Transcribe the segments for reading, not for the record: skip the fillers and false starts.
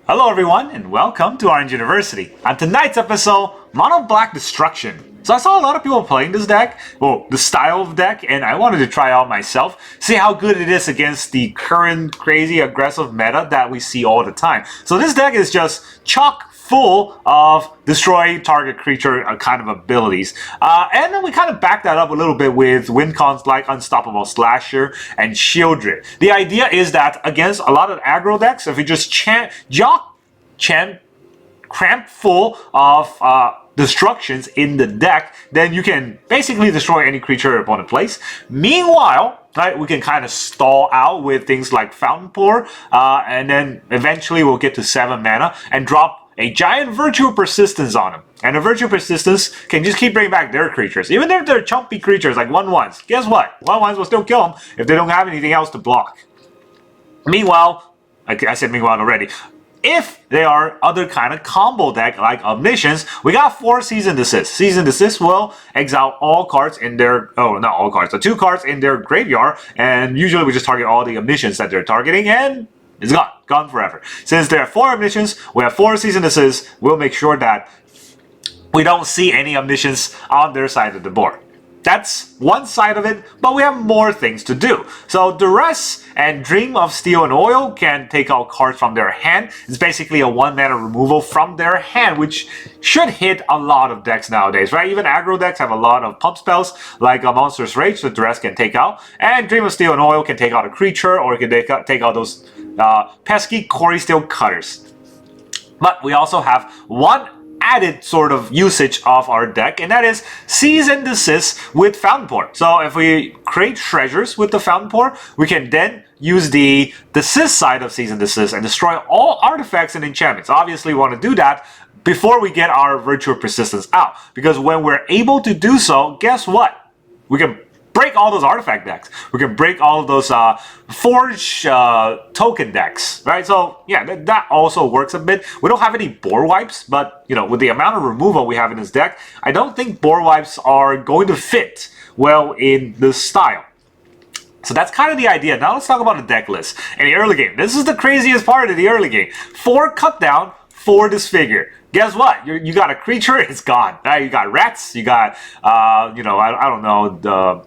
Hello everyone and welcome to Orange University. On tonight's episode, Mono Black Destruction. So I saw a lot of people playing this deck, well, the style of deck, and I wanted to try out myself, see how good it is against the current crazy aggressive meta that we see all the time. So this deck is just chock full of destroy target creature kind of abilities. And then we kind of back that up a little bit with win cons like Unstoppable Slasher and Sheoldred. The idea is that against a lot of aggro decks, if you just cramp full of destructions in the deck, then you can basically destroy any creature your opponent plays. Meanwhile, right, we can kind of stall out with things like Fountainport, and then eventually we'll get to 7 mana and drop a giant Virtue Persistence on them. And a Virtue Persistence can just keep bringing back their creatures. Even if they're chumpy creatures like 1/1s, guess what? 1/1s will still kill them if they don't have anything else to block. Meanwhile, I said meanwhile already. If they are other kind of combo deck like Omniscience, we got 4 Cease and Desist. Cease and Desist will exile all cards in their, not all cards, the 2 cards in their graveyard, and usually we just target all the Omniscience that they're targeting, and it's gone forever. Since there are 4 Omniscience, we have 4 Cease and Desist, we'll make sure that we don't see any Omniscience on their side of the board. That's one side of it, but we have more things to do. So Duress and Dream of Steel and Oil can take out cards from their hand. It's basically a 1 mana removal from their hand, which should hit a lot of decks nowadays, right? Even aggro decks have a lot of pump spells, like a Monster's Rage that Duress can take out. And Dream of Steel and Oil can take out a creature, or it can take out those pesky Quarry Steel Cutters. But we also have one added sort of usage of our deck, and that is Cease and Desist with Fountainport. So if we create treasures with the Fountainport, we can then use the Desist side of Cease and Desist and destroy all artifacts and enchantments. Obviously we want to do that before we get our Virtue Persistence out, because when we're able to do so, guess what? We can break all those artifact decks. We can break all of those forge token decks, right? So yeah, that also works a bit. We don't have any board wipes, but you know, with the amount of removal we have in this deck, I don't think board wipes are going to fit well in this style. So that's kind of the idea. Now let's talk about the deck list. In the early game, this is the craziest part of the early game. 4 cut down, 4 disfigure. Guess what? You got a creature, it's gone. Right? You got rats, you got, you know, I don't know, the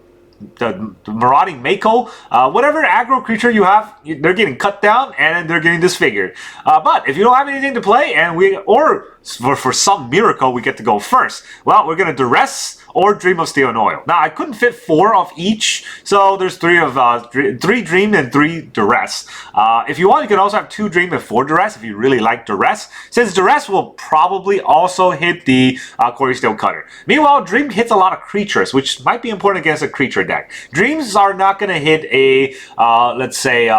marauding Mako, whatever aggro creature you have, they're getting cut down and they're getting disfigured. But if you don't have anything to play, and for some miracle we get to go first, well, we're gonna Duress or Dream of Steel and Oil. Now I couldn't fit 4 of each, so there's 3 Dream and 3 Duress. If you want, you can also have 2 Dream and 4 Duress if you really like Duress, since Duress will probably also hit the Quarry Steel Cutter. Meanwhile, Dream hits a lot of creatures, which might be important against a creature deck. Dreams are not going to hit a, let's say,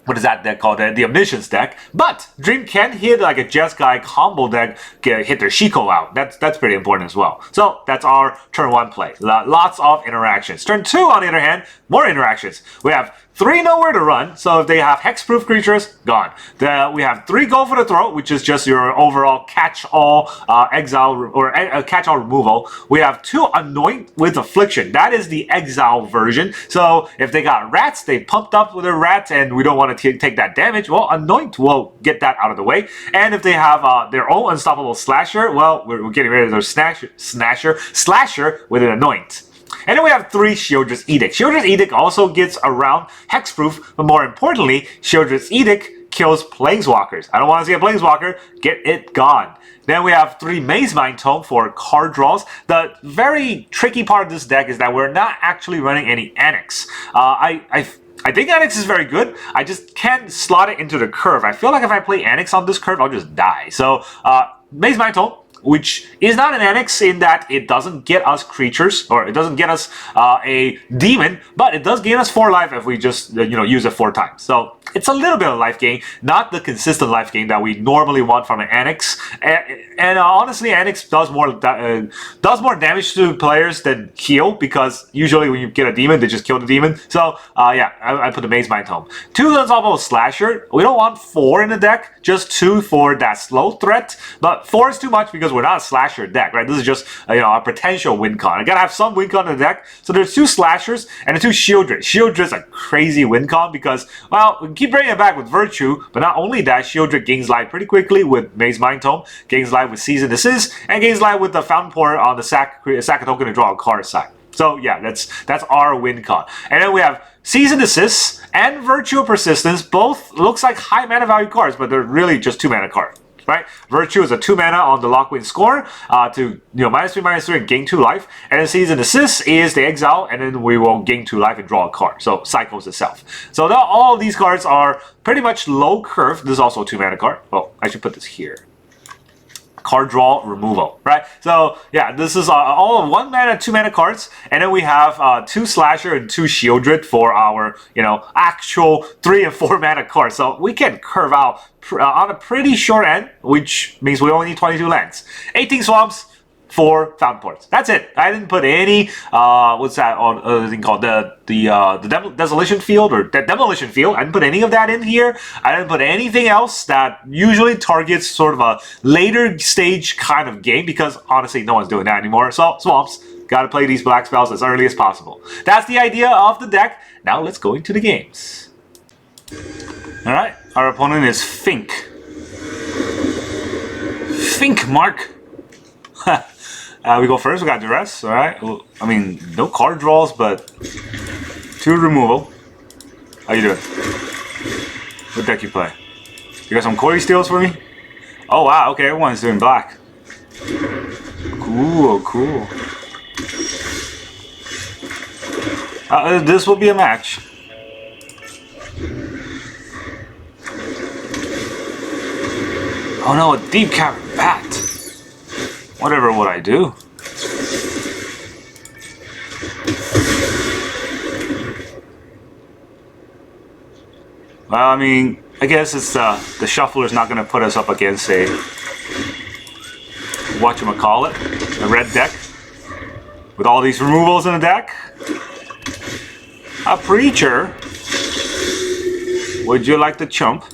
what is that deck called? The Omniscience deck. But Dream can hit like a Jeskai combo deck, hit their Shiko out. That's pretty important as well. So that's our turn 1 play. Lots of interactions. Turn 2, on the other hand, more interactions. We have 3 Nowhere to Run, so if they have hexproof creatures, gone. We have 3 Go for the Throat, which is just your overall catch-all exile or catch-all removal. We have 2 Anoint with Affliction. That is the exile version. So if they got rats, they pumped up with their rats, and we don't want to take that damage. Well, Anoint will get that out of the way. And if they have their own Unstoppable Slasher, well, we're getting rid of their Slasher with an Anoint. And then we have 3 Sheoldred's Edict. Sheoldred's Edict also gets around hexproof, but more importantly, Sheoldred's Edict kills Planeswalkers. I don't want to see a Planeswalker, get it gone. Then we have 3 Mazemind Tome for card draws. The very tricky part of this deck is that we're not actually running any Annex. I think Annex is very good. I just can't slot it into the curve. I feel like if I play Annex on this curve, I'll just die. So, Mazemind Tome, which is not an Annex in that it doesn't get us creatures, or it doesn't get us a demon, but it does gain us 4 life if we just use it 4 times. So it's a little bit of life gain, not the consistent life gain that we normally want from an Annex. And honestly, Annex does more damage to players than heal, because usually when you get a demon, they just kill the demon. So yeah, I put the Mazemind Tome. 2 Unstoppable Slasher. We don't want 4 in the deck, just 2 for that slow threat, but 4 is too much because we're not a slasher deck, right? This is just a potential win con. I gotta have some win con in the deck. So there's 2 slashers and the 2 Sheoldred. Sheoldred's a crazy win con because, well, we can keep bringing it back with Virtue, but not only that, Sheoldred gains life pretty quickly with Mazemind Tome, gains life with Cease and Desist, and gains life with the Fountainport on the sack a token to draw a card side. So yeah, that's our win con. And then we have Cease and Desist and Virtue Persistence. Both looks like high mana value cards, but they're really just 2 mana cards. Right? Virtue is a 2 mana on the lock win score to -3/-3 and gain 2 life. And then Cease and Desist is the exile, and then we will gain 2 life and draw a card. So cycles itself. So all of these cards are pretty much low curve. This is also a 2 mana card. Well, I should put this here. Card draw removal, right? So yeah, this is all of 1 mana, 2 mana cards, and then we have 2 slasher and 2 Sheoldred for our actual 3 and 4 mana cards. So we can curve out on a pretty short end, which means we only need 22 lands, 18 swamps, 4 Fountainports. That's it. I didn't put any what's that thing called, the desolation field or the demolition field. I didn't put any of that in here. I didn't put anything else that usually targets sort of a later stage kind of game, because honestly no one's doing that anymore. So swamps, gotta play these black spells as early as possible. That's the idea of the deck. Now let's go into the games. Alright, our opponent is Fink. Fink, Mark. We go first. We got Duress. All right. Well, I mean, no card draws, but 2 removal. How you doing? What deck you play? You got some Corey Steels for me? Oh wow. Okay, everyone's doing black. Cool. Cool. This will be a match. Oh no, a deep cap bat. Whatever would I do? Well, I mean, I guess it's the shuffler's not going to put us up against a whatchamacallit, a red deck with all these removals in the deck. A preacher. Would you like to chump?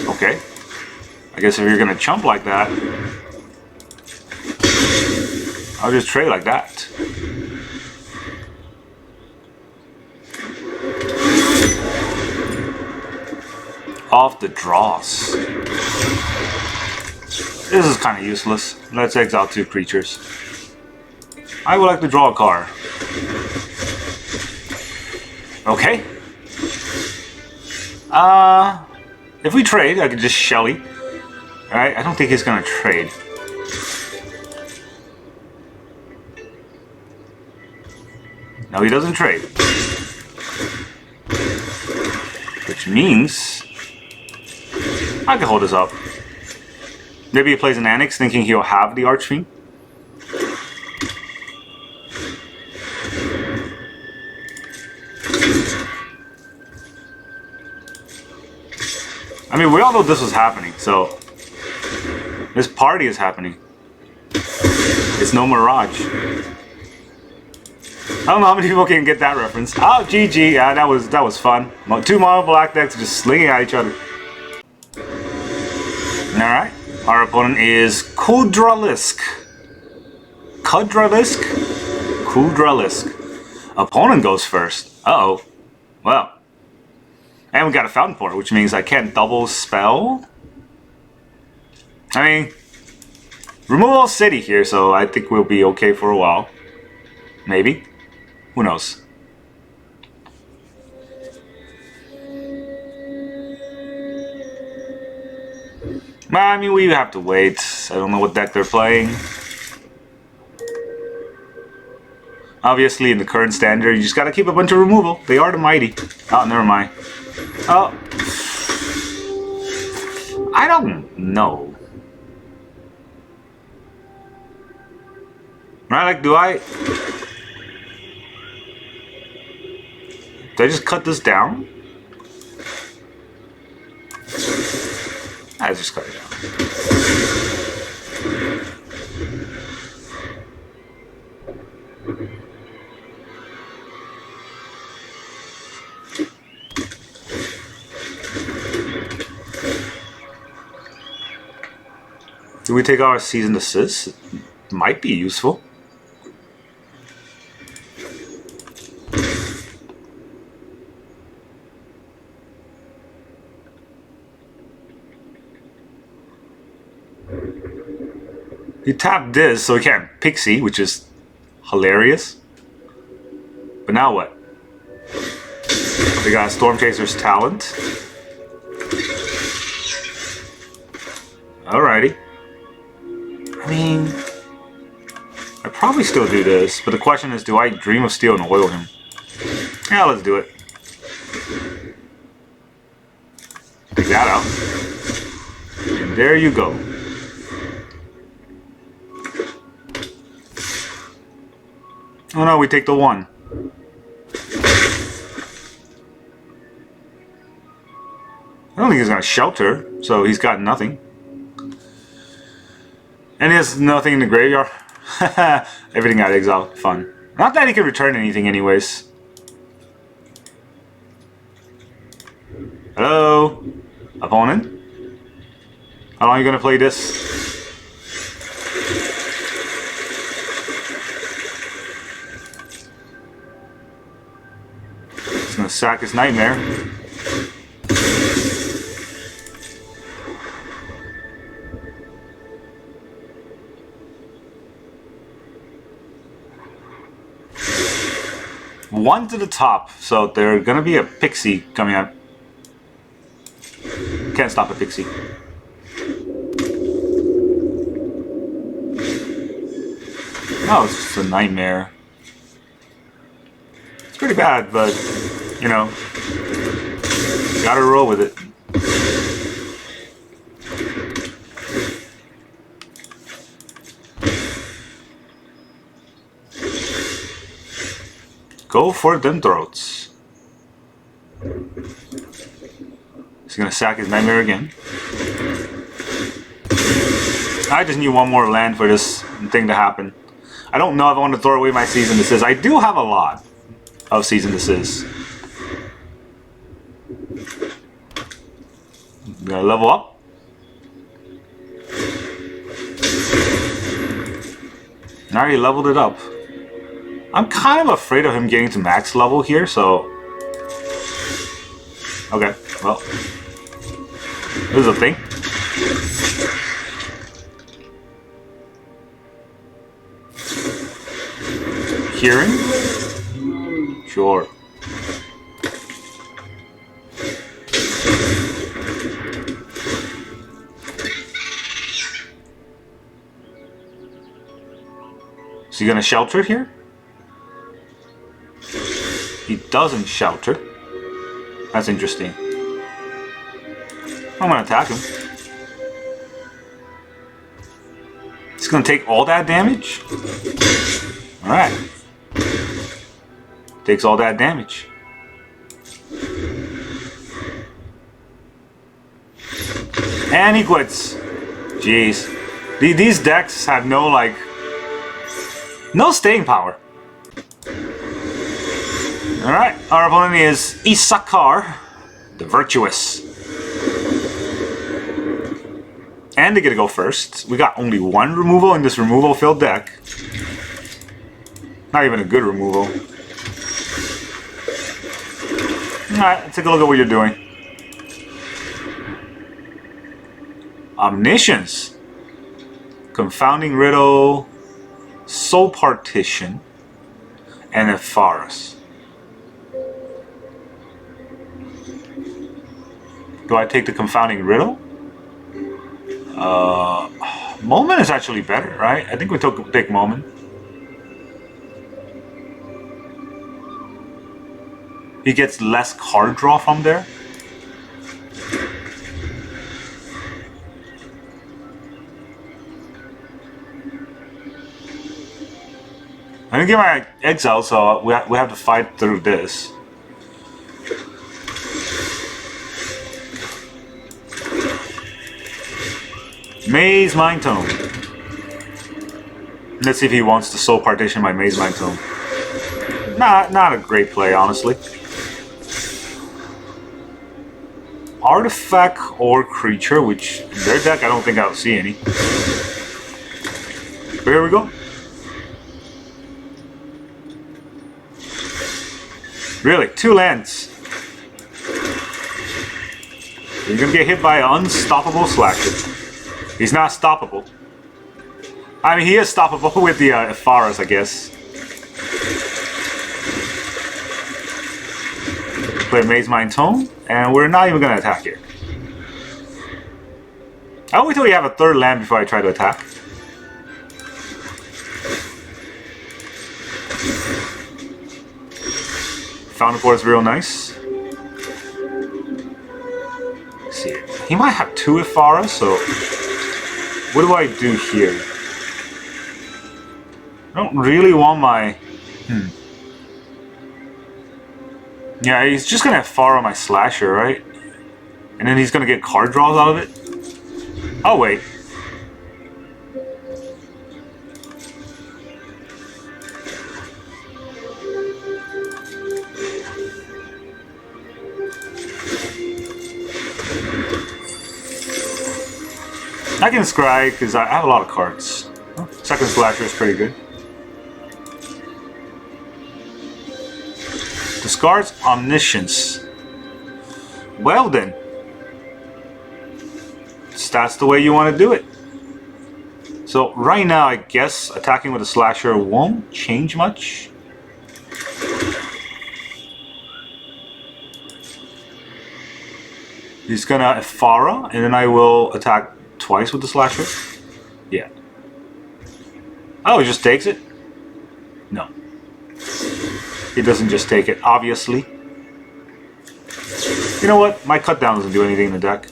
Okay. I guess if you're gonna chump like that, I'll just trade like that. Off the draws. This is kind of useless. Let's exile 2 creatures. I would like to draw a card. Okay. If we trade, I could just Shelly. Alright, I don't think he's gonna trade. No, he doesn't trade. Which means I can hold this up. Maybe he plays an Annex thinking he'll have the Archfiend. I mean, we all know this was happening, so this party is happening. It's no Mirage. I don't know how many people can get that reference. Oh, GG, yeah, that was fun. 2 mono black decks just slinging at each other. Alright, our opponent is Kudralisk. Kudralisk. Opponent goes first. Uh-oh. Well. And we got a Fountainport, which means I can't double spell. I mean, removal city here, so I think we'll be okay for a while. Maybe. Who knows? I mean, we have to wait. I don't know what deck they're playing. Obviously, in the current standard, you just gotta keep a bunch of removal. They are the mighty. Oh, never mind. Oh. I don't know. Right, like, do I just cut this down? I just cut it down. Do we take our Season Desist? Might be useful. He tapped this, so he can't Pixie, which is hilarious. But now what? We got Stormchaser's Talent. Alrighty. I mean, I'd probably still do this, but the question is, do I Dream of Steel and oil him? Yeah, let's do it. Take that out. And there you go. Oh no, we take the 1. I don't think he's gonna shelter, so he's got nothing. And he has nothing in the graveyard. Everything got exiled. Fun. Not that he can return anything anyways. Hello? Opponent? How long are you gonna play this? He's gonna sack his Nightmare. One to the top, so there's gonna be a Pixie coming out. Can't stop a Pixie. No, it's just a Nightmare. It's pretty bad, but you know, gotta roll with it. Go for them throats. He's gonna sack his Nightmare again. I just need one more land for this thing to happen. I don't know if I want to throw away my Season Desist. I do have a lot of Season Desist. Gonna level up. I already leveled it up. I'm kind of afraid of him getting to max level here, so... Okay, well... This is a thing. Hearing? Sure. Is he gonna shelter here? He doesn't shelter. That's interesting. I'm gonna attack him. He's gonna take all that damage? Alright. Takes all that damage. And he quits. Jeez. These decks have no, like... no staying power. Alright, our opponent is Isakar, the Virtuous. And they get to go first. We got only one removal in this removal-filled deck. Not even a good removal. Alright, take a look at what you're doing. Omniscience. Confounding Riddle. Soul Partition. And Epharos. Do I take the Confounding Riddle? Moment is actually better, right? I think we take Moment. He gets less card draw from there. I'm gonna get my exile, so we have to fight through this. Mazemind Tome. Let's see if he wants to Soul Partition my Mazemind Tome. Not a great play, honestly. artifact or creature, which in their deck I don't think I'll see any. But here we go. Really, 2 lands. You're gonna get hit by an unstoppable slasher. He's not stoppable. I mean, he is stoppable with the Epharas, I guess. Play Mazemind Tome, and we're not even gonna attack here. I'll wait till we have a 3rd land before I try to attack. Fountainport is real nice. Let's see, he might have 2 Epharas, so what do I do here? I don't really want my... Yeah, he's just gonna Ephara my Slasher, right? And then he's gonna get card draws out of it? Oh, wait. I can scry because I have a lot of cards. Oh, 2nd Slasher is pretty good. Discards Omniscience. Well then. That's the way you want to do it. So right now I guess attacking with a Slasher won't change much. He's gonna Ephara, and then I will attack twice with the Slasher. Yeah. Oh, he just takes it? No. He doesn't just take it, obviously. You know what? My cut down doesn't do anything in the deck.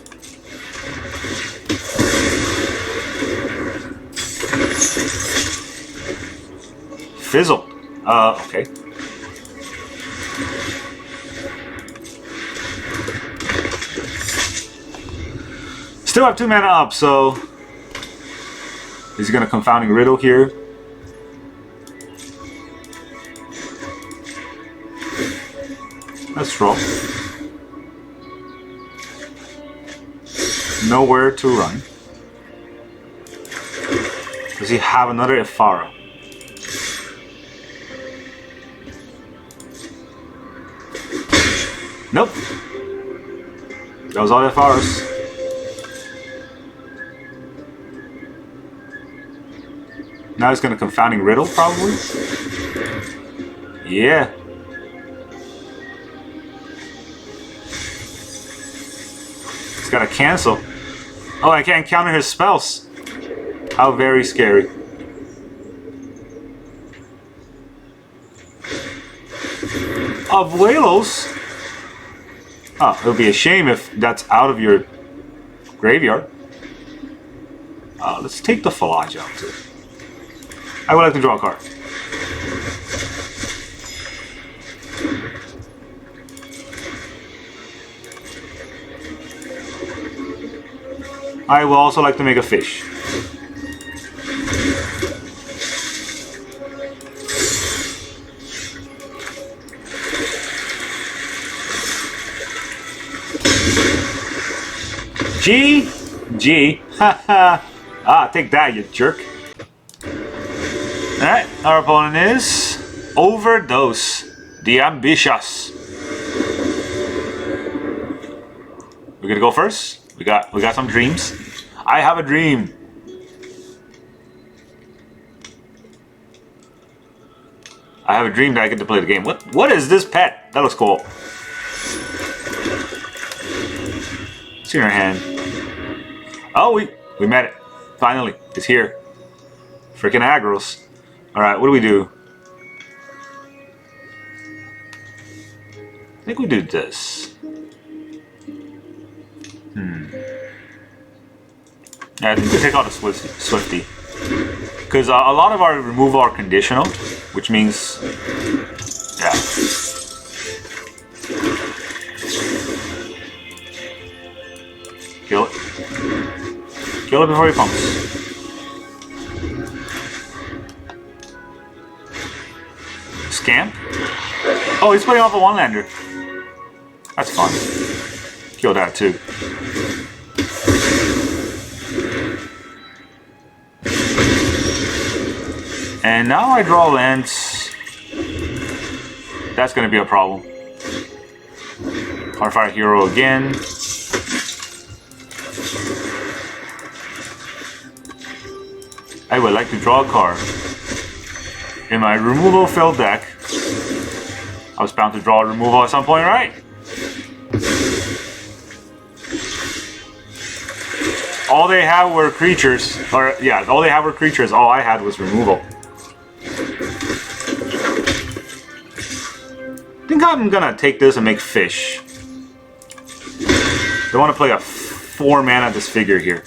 Fizzled. Okay. Still have 2 mana up, so... Is he gonna Confounding Riddle here? Let's roll. Nowhere to run. Does he have another Ephara? Nope. That was all the Epharas. Now he's gonna Confounding Riddle, probably? Yeah. He's gotta cancel. Oh, I can't counter his spells. How very scary. Abuelos? Oh, it would be a shame if that's out of your graveyard. Let's take the Falaj out too. I would like to draw a card. I will also like to make a fish. GG. Haha. Take that, you jerk. Alright, our opponent is Overdose, the Ambitious. We're gonna go first. We got some dreams. I have a dream. I have a dream that I get to play the game. What is this pet? That looks cool. It's in our hand. Oh, we met it. Finally, it's here. Freaking aggros. Alright, what do we do? I think we do this. Yeah, I think we take out the Swifty. Because a lot of our removal are conditional, which means... Yeah. Kill it. Kill it before he pumps. Scamp? Oh, he's putting off a one-lander. That's fun. kill that too. And now I draw lands. That's gonna be a problem. Hardfire Hero again. I would like to draw a card. In my removal filled deck, I was bound to draw a removal at some point, right? All they had were creatures. Or, yeah, all they had were creatures. All I had was removal. I think I'm gonna take this and make fish. They want to play a 4-mana Disfigure here.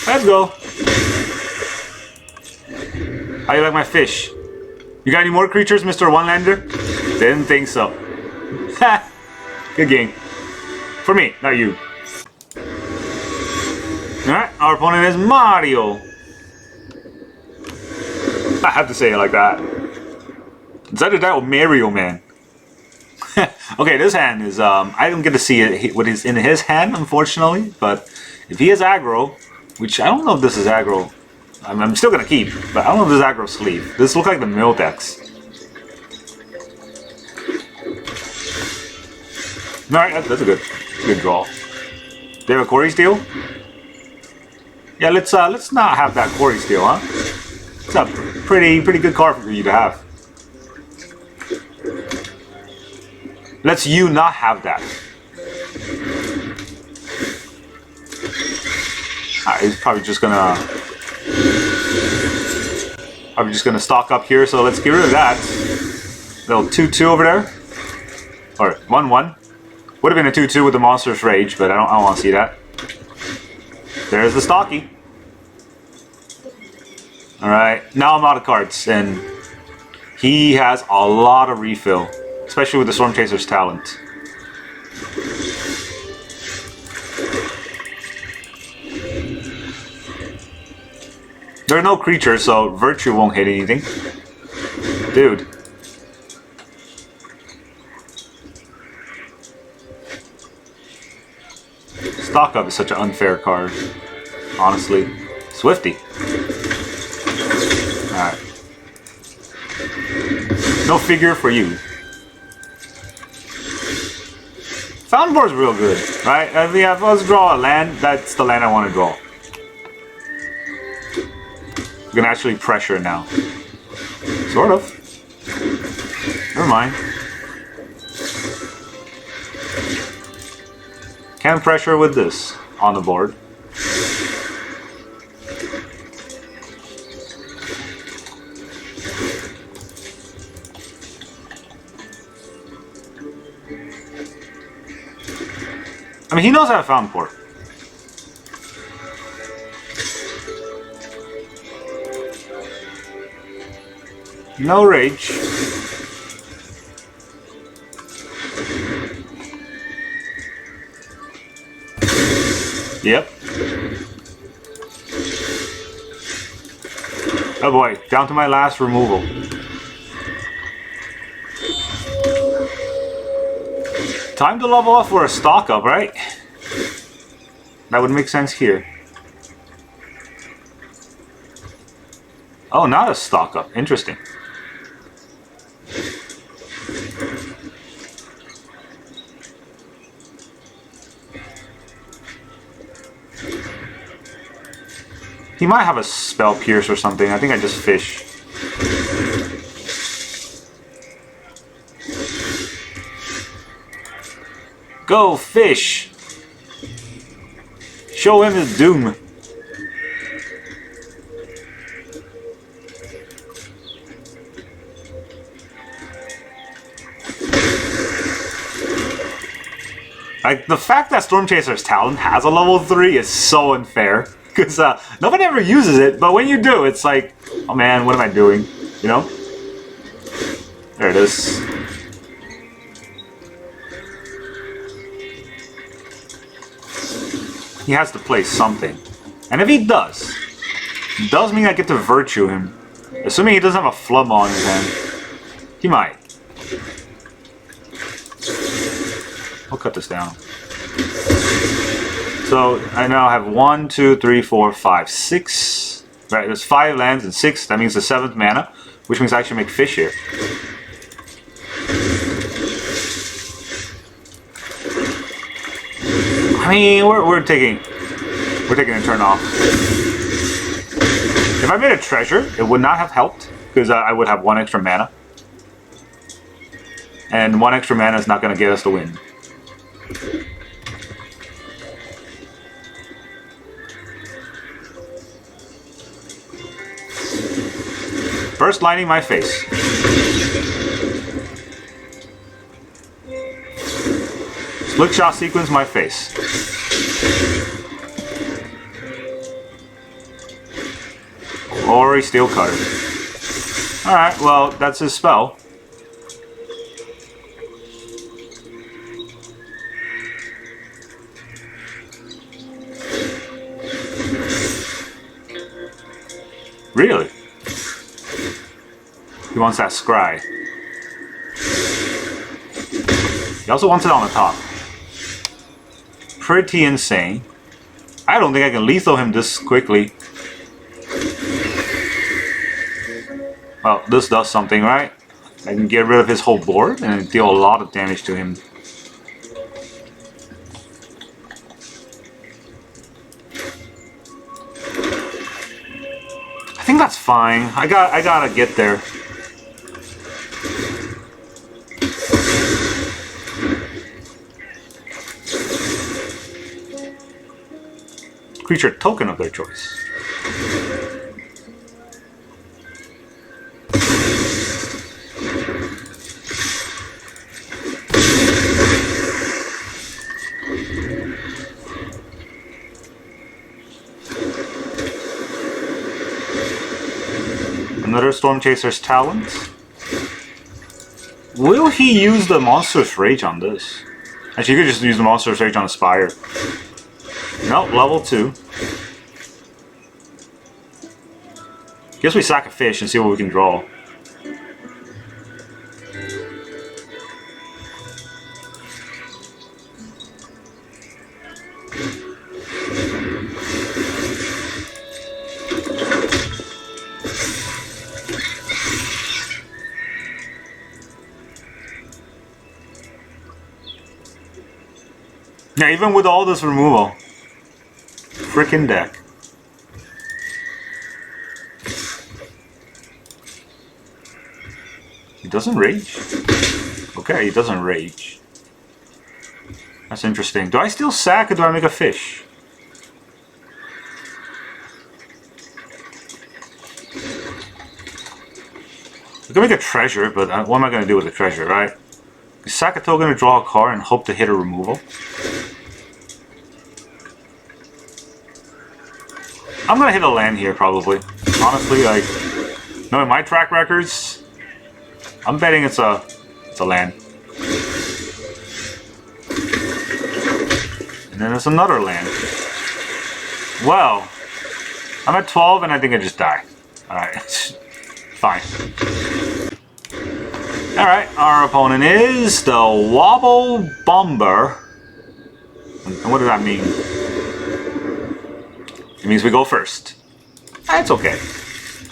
Let's go. How you like my fish? You got any more creatures, Mr. One-Lander? Didn't think so. Ha! Good game. For me, not you. Alright, our opponent is Mario. I have to say it like that. It's either that or Mario Man. Okay, this hand is, I don't get to see it, what is in his hand, unfortunately. But if he is aggro, which I don't know if this is aggro. I'm still gonna keep, but I don't know if this is aggro sleeve. This looks like the mill decks. Alright, that's a good draw. They have a Quarry Steel? Yeah, let's not have that Quarry Steel, huh? It's a pretty good card for you to have. Let's you not have that. Alright, he's probably just gonna stock up here, so let's get rid of that. Little 2/2 over there. Or 1/1. Would have been a 2/2 with the Monster's Rage, but I don't want to see that. There's the stocky. Alright, now I'm out of cards, and he has a lot of refill, especially with the Storm Chaser's talent. There are no creatures, so Virtue won't hit anything. Dude. Stock Up is such an unfair card, honestly. Swifty. Alright. No figure for you. Fountainport is real good, right? If let's draw a land, that's the land I want to draw. We can actually pressure now. Sort of. Never mind. Can pressure with this on the board. I mean, he knows how to Fountainport. No rage. Yep. Oh boy, down to my last removal. Time to level up for a stock up, right? That would make sense here. Oh, not a stock up. Interesting. He might have a Spell Pierce or something. I think I just fish. Go fish! Show him his doom. Like, the fact that Storm Chaser's talent has a level 3 is so unfair. Because nobody ever uses it, but when you do, it's like, oh man, what am I doing? You know? There it is. He has to play something. And if he does, Does mean I get to virtue him. Assuming he doesn't have a flub on his hand. He might. I'll cut this down. So I now have 1, 2, 3, 4, 5, 6. Right, there's 5 lands and 6. That means the 7th mana, which means I should make fish here. I mean, we're taking a turn off. If I made a treasure, it would not have helped because I would have 1 extra mana, and 1 extra mana is not going to get us the win. First lining my face. Split shot sequence my face. Or a steel cutter. Alright, well, that's his spell. Really? He wants that scry. He also wants it on the top. Pretty insane. I don't think I can lethal him this quickly. Well, this does something, right? I can get rid of his whole board and deal a lot of damage to him. I think that's fine. I gotta get there. Creature token of their choice. Another Storm Chaser's Talent. Will he use the Monstrous Rage on this? Actually, you could just use the Monstrous Rage on the Spire. Nope, level 2. Guess we sack a fish and see what we can draw. Yeah, even with all this removal. Frickin' deck. He doesn't rage? Okay, he doesn't rage. That's interesting. Do I still sack or do I make a fish? I can make a treasure, but what am I going to do with the treasure, right? Is sack a token to draw a card and hope to hit a removal? I'm gonna hit a land here, probably. Honestly, like, knowing my track records, I'm betting it's a land. And then there's another land. Well, I'm at 12 and I think I just die. Alright, fine. Alright, our opponent is the Wobble Bomber. And what does that mean? It means we go first. That's okay.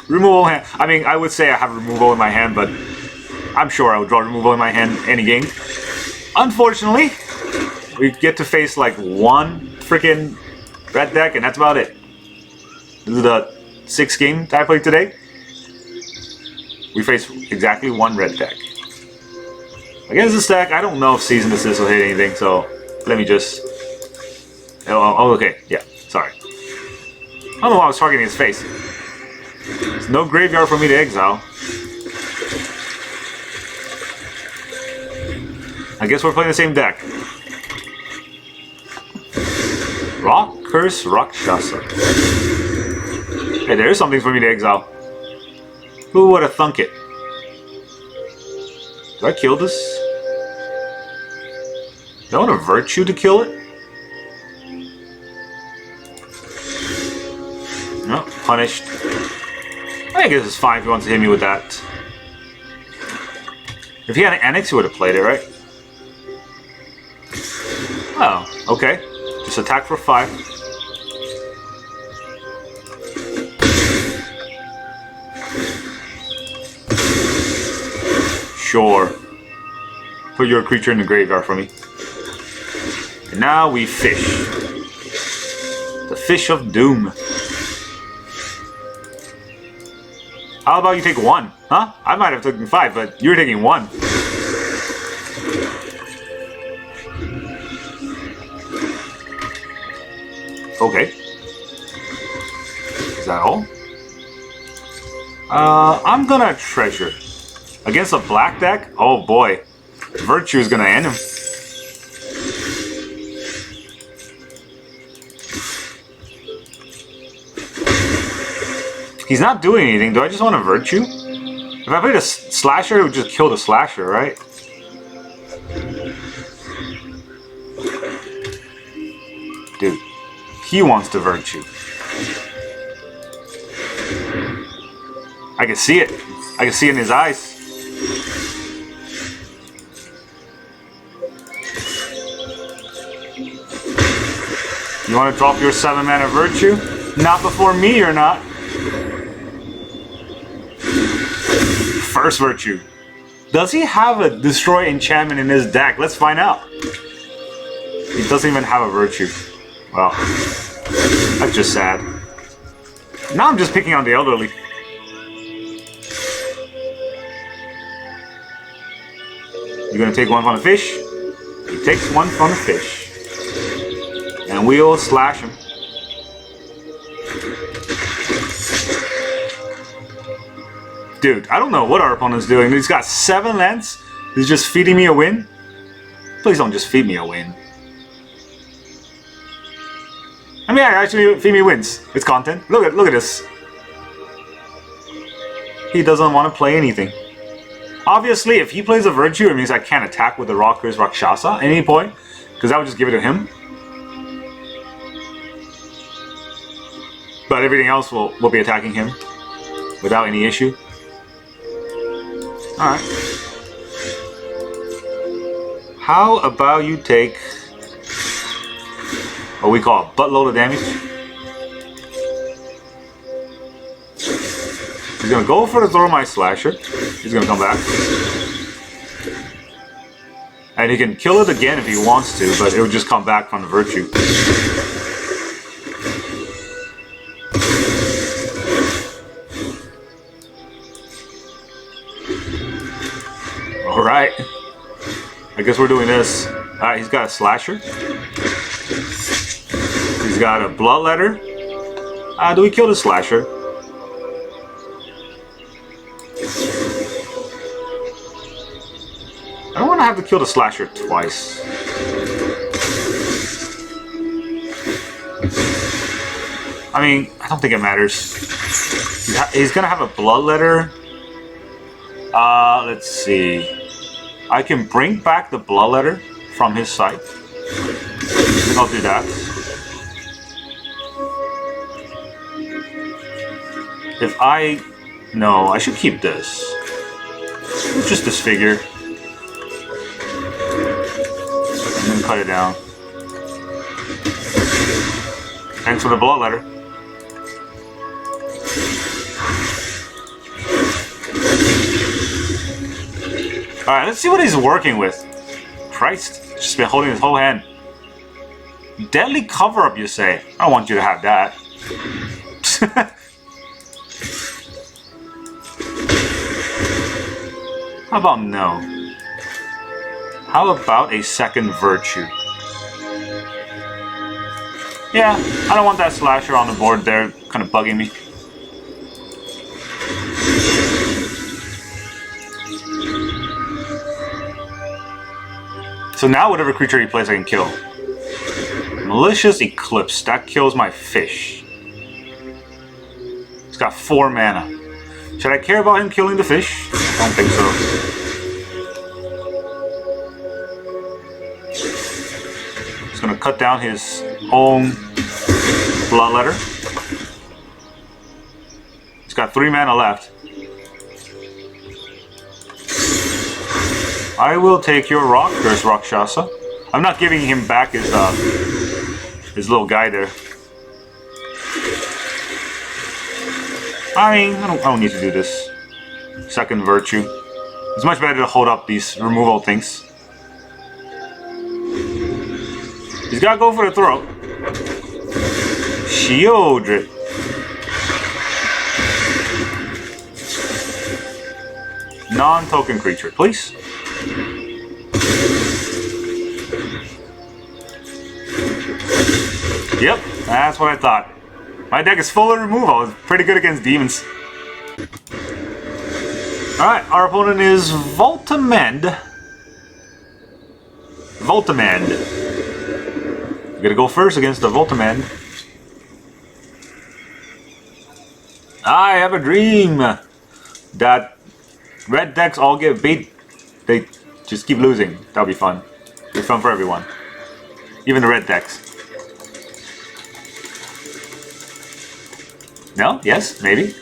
Removal hand. I mean, I would say I have removal in my hand, but I'm sure I would draw removal in my hand any game. Unfortunately, we get to face like one freaking red deck, and that's about it. This is the 6th game that I played today. We face exactly one red deck. Against this deck, I don't know if Season Desist will hit anything, so let me just... Oh, okay, yeah, sorry. I don't know why I was targeting his face. There's no graveyard for me to exile. I guess we're playing the same deck. Rock, Curse, Rakshasa. Hey, there is something for me to exile. Who would have thunk it? Do I kill this? Do I want a Virtue to kill it? No, punished. I guess it's fine if he wants to hit me with that. If he had an Annex, he would have played it, right? Oh, okay. Just attack for 5. Sure. Put your creature in the graveyard for me. And now we fish. The Fish of Doom. How about you take 1? Huh? I might have taken 5, but you're taking 1. Okay. Is that all? I'm gonna treasure. Against a black deck? Oh boy. Virtue is gonna end him. He's not doing anything. Do I just want a Virtue? If I played a Slasher, it would just kill the Slasher, right? Dude. He wants the Virtue. I can see it. I can see it in his eyes. You want to drop your 7-mana Virtue? Not before me, you're not. First Virtue. Does he have a Destroy enchantment in his deck? Let's find out. He doesn't even have a Virtue. Well, that's just sad. Now I'm just picking on the elderly. You're gonna take 1 from the fish? He takes 1 from the fish. And we'll slash him. Dude, I don't know what our opponent's doing. He's got 7 lands. He's just feeding me a win. Please don't just feed me a win. I mean, actually, feed me wins. It's content. Look at this. He doesn't want to play anything. Obviously, if he plays a Virtue, it means I can't attack with the Rocker's Rakshasa at any point, because I would just give it to him. But everything else will be attacking him without any issue. Alright. How about you take what we call a buttload of damage? He's gonna go for the Throw My Slasher. He's gonna come back. And he can kill it again if he wants to, but it would just come back from the Virtue. Alright. I guess we're doing this. Alright, he's got a Slasher. He's got a Bloodletter. Do we kill the Slasher? I don't want to have to kill the Slasher twice. I mean, I don't think it matters. He's gonna have a Bloodletter. Let's see. I can bring back the Bloodletter from his side. I think I'll do that. If I... No, I should keep this. Just Disfigure. And then cut it down. Thanks for the Bloodletter. Alright, let's see what he's working with. Christ, just been holding his whole hand. Deadly Cover-Up, you say? I don't want you to have that. How about no? How about a second Virtue? Yeah, I don't want that Slasher on the board there, kind of bugging me. So now whatever creature he plays I can kill. Malicious Eclipse, that kills my fish. He's got 4 mana. Should I care about him killing the fish? I don't think so. He's gonna cut down his own Bloodletter. He's got 3 mana left. I will take your rock. There's Rakshasa. I'm not giving him back his little guy there. I mean, I don't need to do this. Second Virtue. It's much better to hold up these removal things. He's gotta go for the throw. Sheoldred. Non-token creature, please. Yep, that's what I thought. My deck is full of removal. It's pretty good against demons. Alright, our opponent is Voltamend. We're gonna go first against the Voltamend. I have a dream that red decks all get beat. They just keep losing. That'll be fun. It'll be fun for everyone. Even the red decks. No? Yes? Maybe?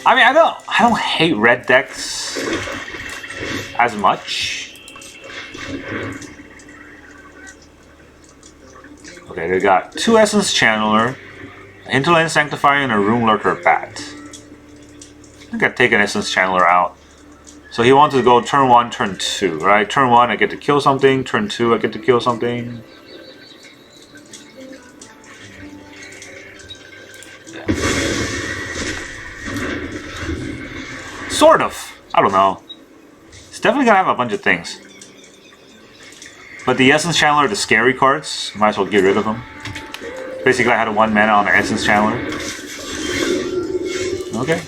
I mean, I don't hate red decks as much. Okay, they got 2 Essence Channeler, a Hinterland Sanctifier, and a Rune Lurker Bat. I think I'd take an Essence Channeler out. So he wants to go turn 1, turn 2, right? Turn 1, I get to kill something. Turn 2, I get to kill something. Yeah. Sort of. I don't know. It's definitely gonna have a bunch of things. But the Essence Channeler, the scary cards, might as well get rid of them. Basically, I had a 1 mana on the Essence Channeler. Okay.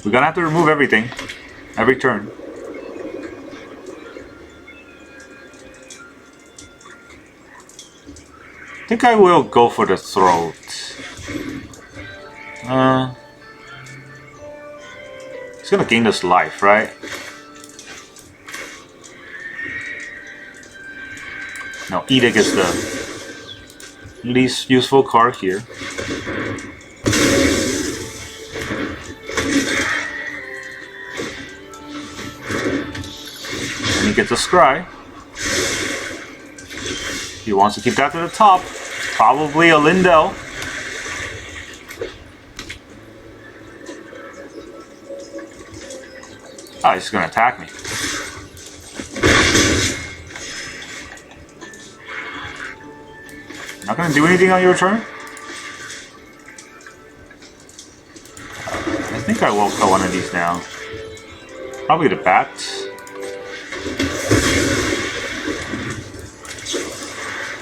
We're gonna have to remove everything. Every turn. I think I will go for the throat. It's gonna gain this life, right? No, Edict is the least useful card here. And he gets a Scry. He wants to keep that to the top. Probably a Lindell. Oh, he's gonna attack me. Not gonna do anything on your turn? I think I will cut one of these down. Probably the bat.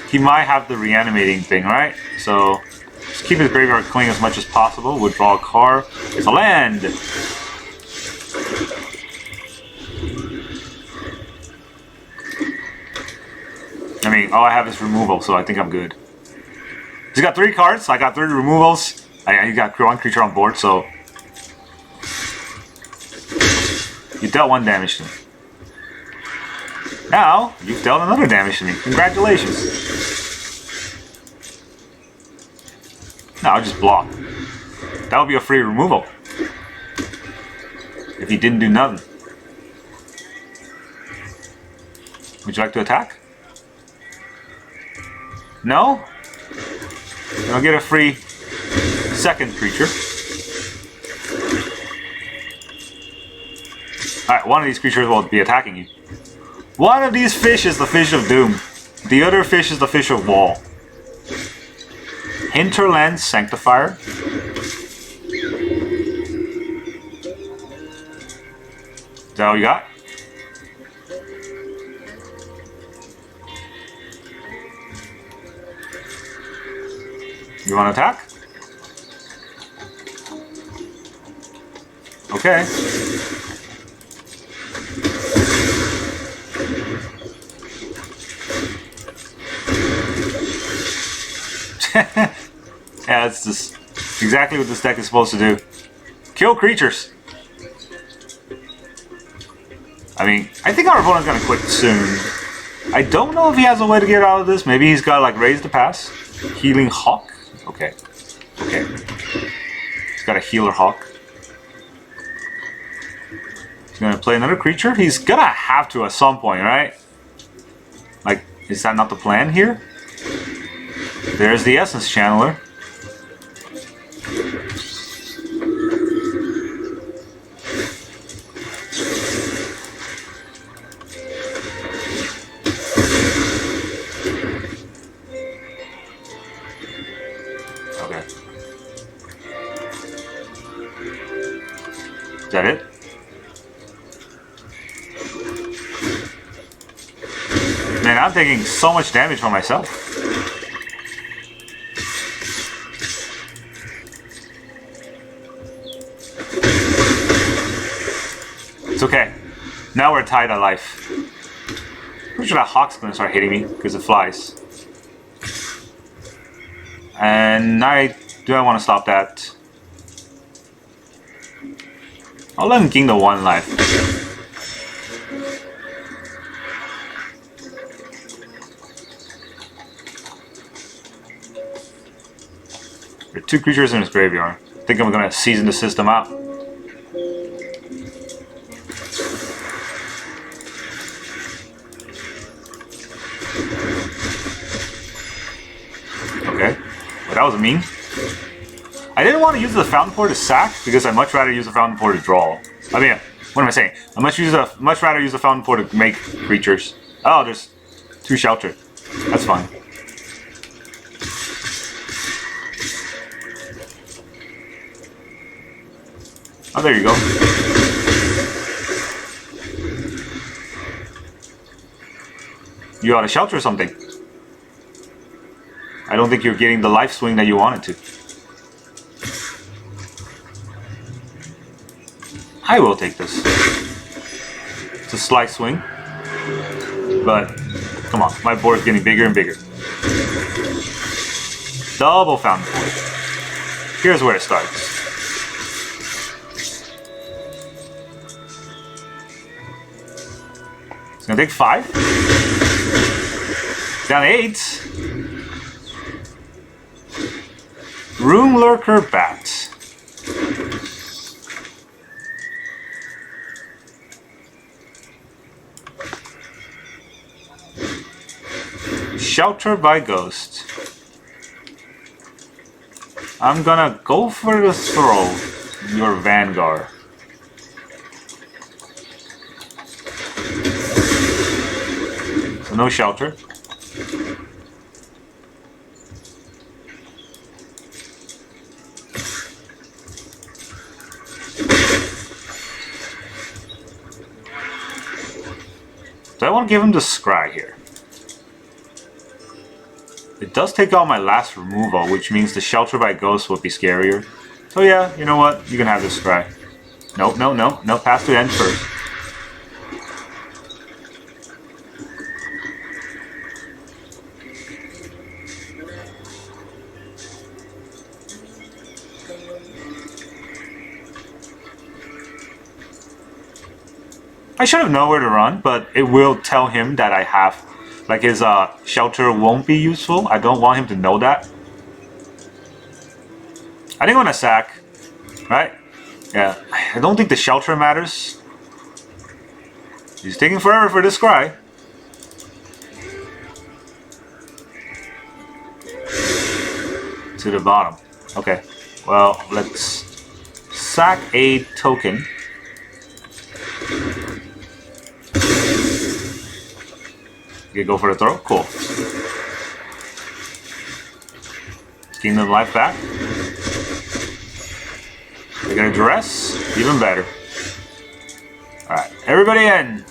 He might have the reanimating thing, right? So just keep his graveyard clean as much as possible. We'll draw a card. It's a land! I mean, all I have is removal, so I think I'm good. He's got 3 cards, I got 3 removals. He got 1 creature on board, so... You dealt 1 damage to me. Now, you've dealt another damage to me. Congratulations. No, I'll just block. That would be a free removal. If he didn't do nothing. Would you like to attack? No? I'll get a free second creature. Alright, one of these creatures will be attacking you. One of these fish is the Fish of Doom. The other fish is the Fish of Wall. Hinterland Sanctifier. Is that all you got? You want to attack? Okay. Yeah, that's just exactly what this deck is supposed to do. Kill creatures. I mean, I think our opponent's gonna quit soon. I don't know if he has a way to get out of this. Maybe he's got like Raise the Pass. Healing Hawk. Okay. Okay. He's got a Healer Hawk. He's gonna play another creature? He's gonna have to at some point, right? Like, is that not the plan here? There's the Essence Channeler. Okay. Is that it? Man, I'm taking so much damage for myself. It's okay. Now we're tied at life. Pretty sure that Hawk's gonna start hitting me because it flies. And do I want to stop that? I'll let him gain the 1 life. There are 2 creatures in his graveyard. I think I'm gonna season the system out. Okay, well, that was mean. I didn't want to use the Fountainport to sack because I'd much rather use the Fountainport to draw. I mean, what am I saying? I much rather use the Fountainport to make creatures. Oh, there's 2 Sheoldred. That's fine. Oh, there you go. You ought to shelter something. I don't think you're getting the life swing that you wanted to. I will take this. It's a slight swing. But, come on, my board's getting bigger and bigger. Double Fountainport. Here's where it starts. It's gonna take 5. Down to 8. Room Lurker Bat. Shelter by Ghost. I'm gonna go for the throw, your Vanguard. So no shelter. So I want to give him the Scry here. It does take out my last removal, which means the Shelter by Ghost would be scarier. So yeah, you know what? You can have this Scry. Nope, no, no, no, pass to end first. I should have known where to run, but it will tell him that I have, like his shelter won't be useful. I don't want him to know that. I think I'm gonna sack, right? Yeah, I don't think the shelter matters. He's taking forever for this Scry. To the bottom. Okay, well, let's sack a token. You go for the throw? Cool. Kingdom life back. They're gonna Duress? Even better. Alright, everybody in!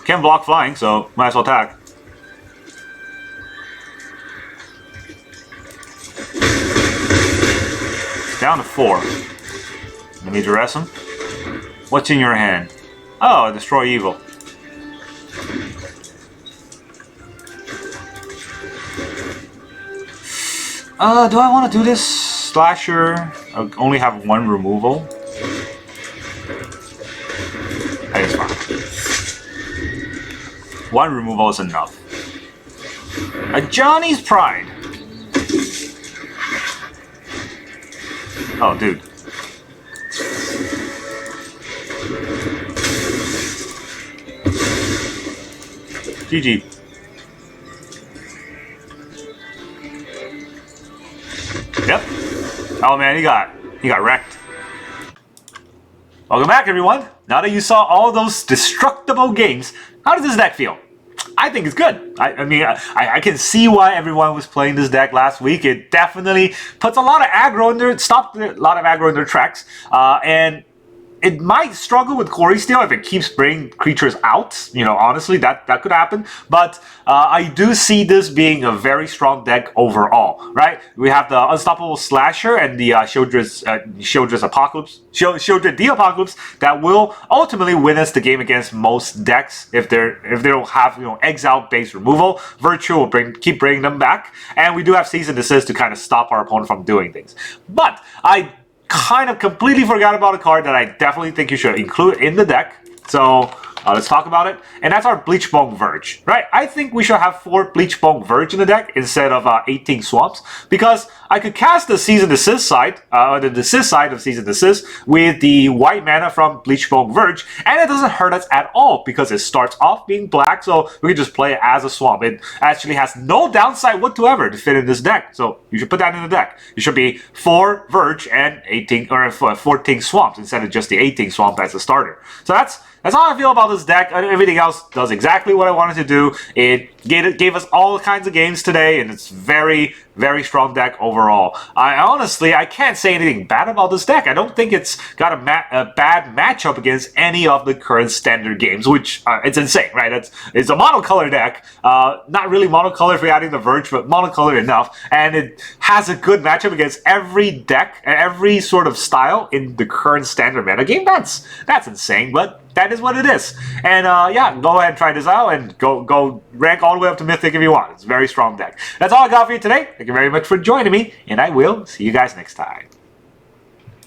Can't block flying, so might as well attack. Down to 4. Let me Duress him. What's in your hand? Oh, destroy evil. Do I want to do this? Slasher. I only have 1 removal. That is fine. 1 removal is enough. A Johnny's Pride. Oh, dude. GG. Yep. Oh man, he got wrecked. Welcome back, everyone. Now that you saw all those destructible games, how does this deck feel? I think it's good. I mean, I can see why everyone was playing this deck last week. It definitely puts a lot of aggro in their, stopped a lot of aggro in their tracks, and it might struggle with Quarry Steel if it keeps bringing creatures out. You know, honestly, that could happen. But I do see this being a very strong deck overall, right? We have the Unstoppable Slasher and the Sheoldred's Apocalypse, Sheoldred the Apocalypse, that will ultimately win us the game against most decks if they don't have, you know, exile-based removal. Virtue will keep bringing them back, and we do have Cease and Desist to kind of stop our opponent from doing things. But I kind of completely forgot about a card that I definitely think you should include in the deck. So let's talk about it. And that's our Bleachbone Verge, right? I think we should have 4 Bleachbone Verge in the deck instead of 18 Swamps, because I could cast the Cease and Desist side, the Desist side of Cease and Desist with the white mana from Bleachbone Verge, and it doesn't hurt us at all because it starts off being black, so we can just play it as a swamp. It actually has no downside whatsoever to fit in this deck, so you should put that in the deck. It should be 4 Verge and 18 or 14 Swamps instead of just the 18 Swamp as a starter. So that's how I feel about this deck. Everything else does exactly what I wanted to do. It gave us all kinds of games today, and it's very, very strong deck overall. I can't say anything bad about this deck. I don't think it's got a bad matchup against any of the current standard games, which it's insane, right? It's a monocolor deck. Not really monocolor if you're adding the Verge, but monocolor enough. And it has a good matchup against every deck, every sort of style in the current standard meta game. That's insane, but that is what it is. And yeah, go ahead and try this out and go rank all the way up to Mythic if you want. It's a very strong deck. That's all I got for you today. Thank you very much for joining me, and I will see you guys next time.